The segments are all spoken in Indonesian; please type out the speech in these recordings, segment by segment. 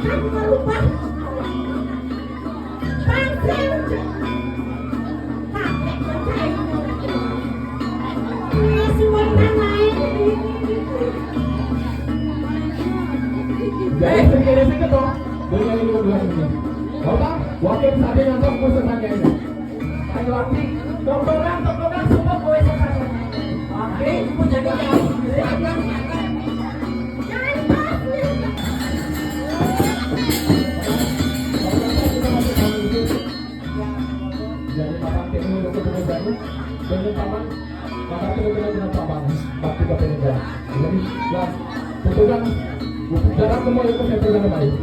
Kan merubah pasir kakek percaya semua lain. Jadi sedikit-sedikit dong. Dengan 15 menit. Bapak, wakil tadi yang tahu pesannya ini. Ayo wakil, tongkrongan semua gue sekarang. Wakil punya dia. Jadi papan ini untuk baru dengan papan itu dengan papan bakti kepentingan. Jadi lah, tentukan jarak semua itu saya pegang baik.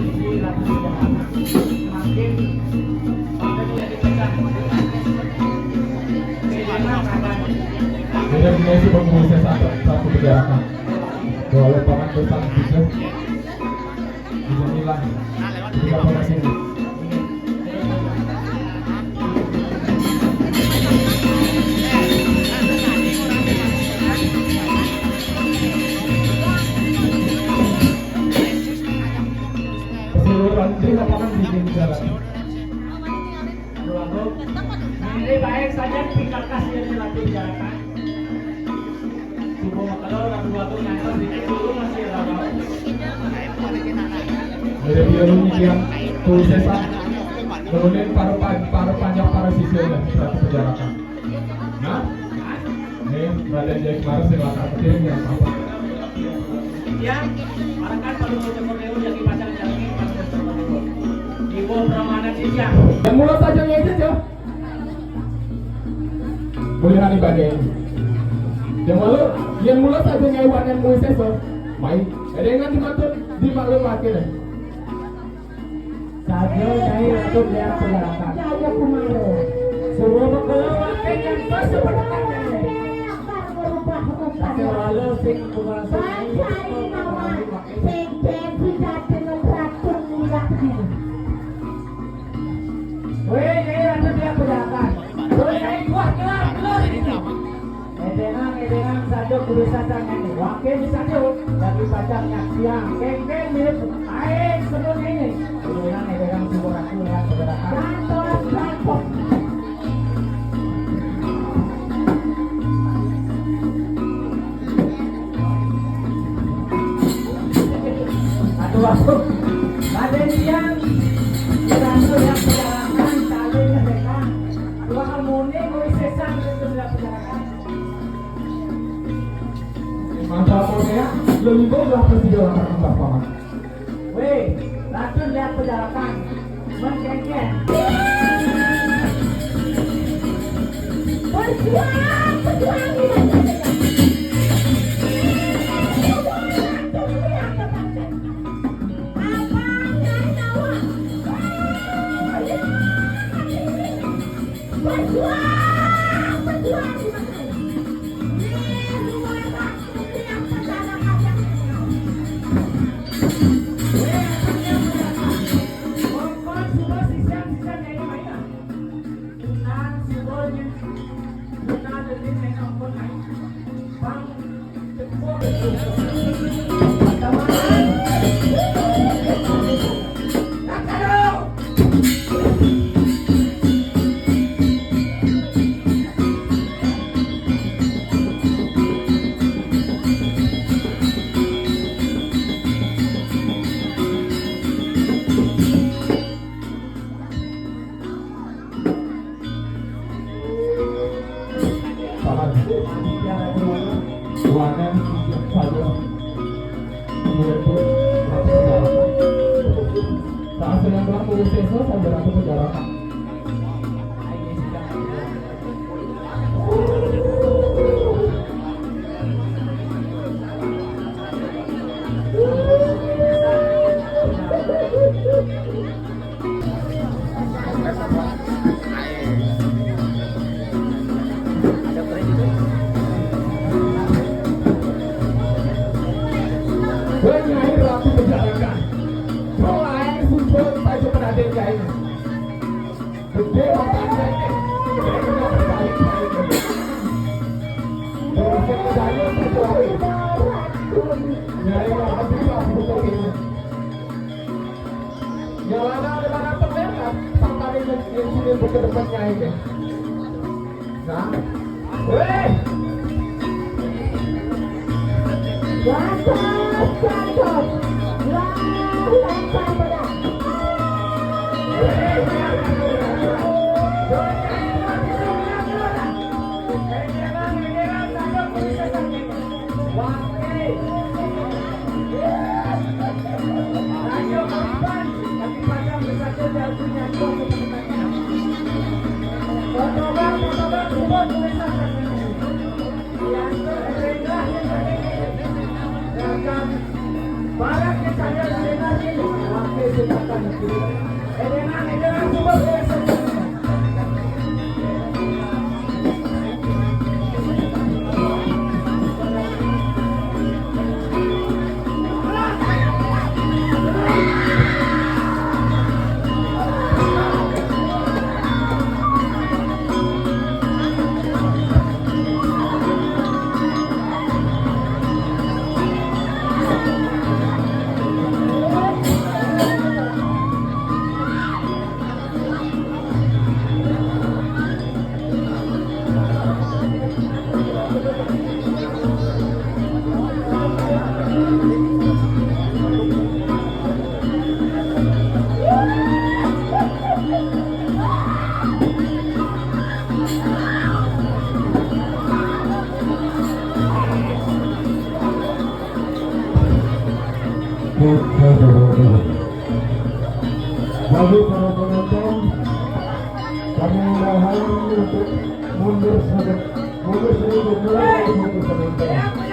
posisi Ratu Sejarah. Semakin waktunya dipecah. Jadi Messi pengurusnya satu perjalanan. Boleh paman besar bisa. Bisa hilang. Tiga pemain ini. Keseluruhan di lapangan bikin jalan. Ini baik saja tinggal kasih yang dilatih jalan. Subuh kalau Ratu Watung nyantor di dulu masih lama. Dari dia yang tuh sesa. Kemudian para panjang para sisanya satu perjalanan. Nah, ini Raden Jaya kemarin silakan kecil yang apa? Ya, barangkali kalau mau jemput Leo jadi pasang jalan Ibu Pramana Cisya. Dan mulai saja yang itu. Boleh hari bagai. Yang mulai saja ngewan yang mulai sesa. Main. Ada yang dimaksud di maklum akhirnya. Saja dari Ratu Jaya Perjalanan. Jaya Kumaro. Semua berkelawat dengan persepertangan. Tapi lalu sing kumasa Bancai nama Sengken tidak dengan ratu lagi. Weh, ini Ratu Jaya Perjalanan. Weh, ini kuat keluar. Edengan saja kubisa jangan ini. Wakil saja dari pajaknya siang. Keng mirip air sebelum ini. Edengan sebuah Ratu Jaya Perjalanan. Rantos. Waktu Raden yang Ratu yang perjalanan talinya mereka dua harmoni kuisesan itu sudah perjalanan. Mantap ya, lebih baiklah persidangan tambah paman. Weh, Ratu lihat perjalanan mengkengken. Berjuang. Ruangan saja yaitu Ratu Perjalanan. Saat sedang berlaku sesa saja Ratu Perjalanan. Nyai Ratu Perjalanan. Mulai muncul tajuk Raden Jaya. Gede otaknya ini. Gede berbalik-balik. Terus saya terjadi. Nyai Ratu Perjalanan ini. Jalanan ada mana terlihat. Sampai yang sini buka depannya ini. Nah. Weh. Para que salga de la diceritakan itu. Edenang coba beresan. Bagi para penonton, kami mohon untuk mundur sedikit mulai untuk penonton.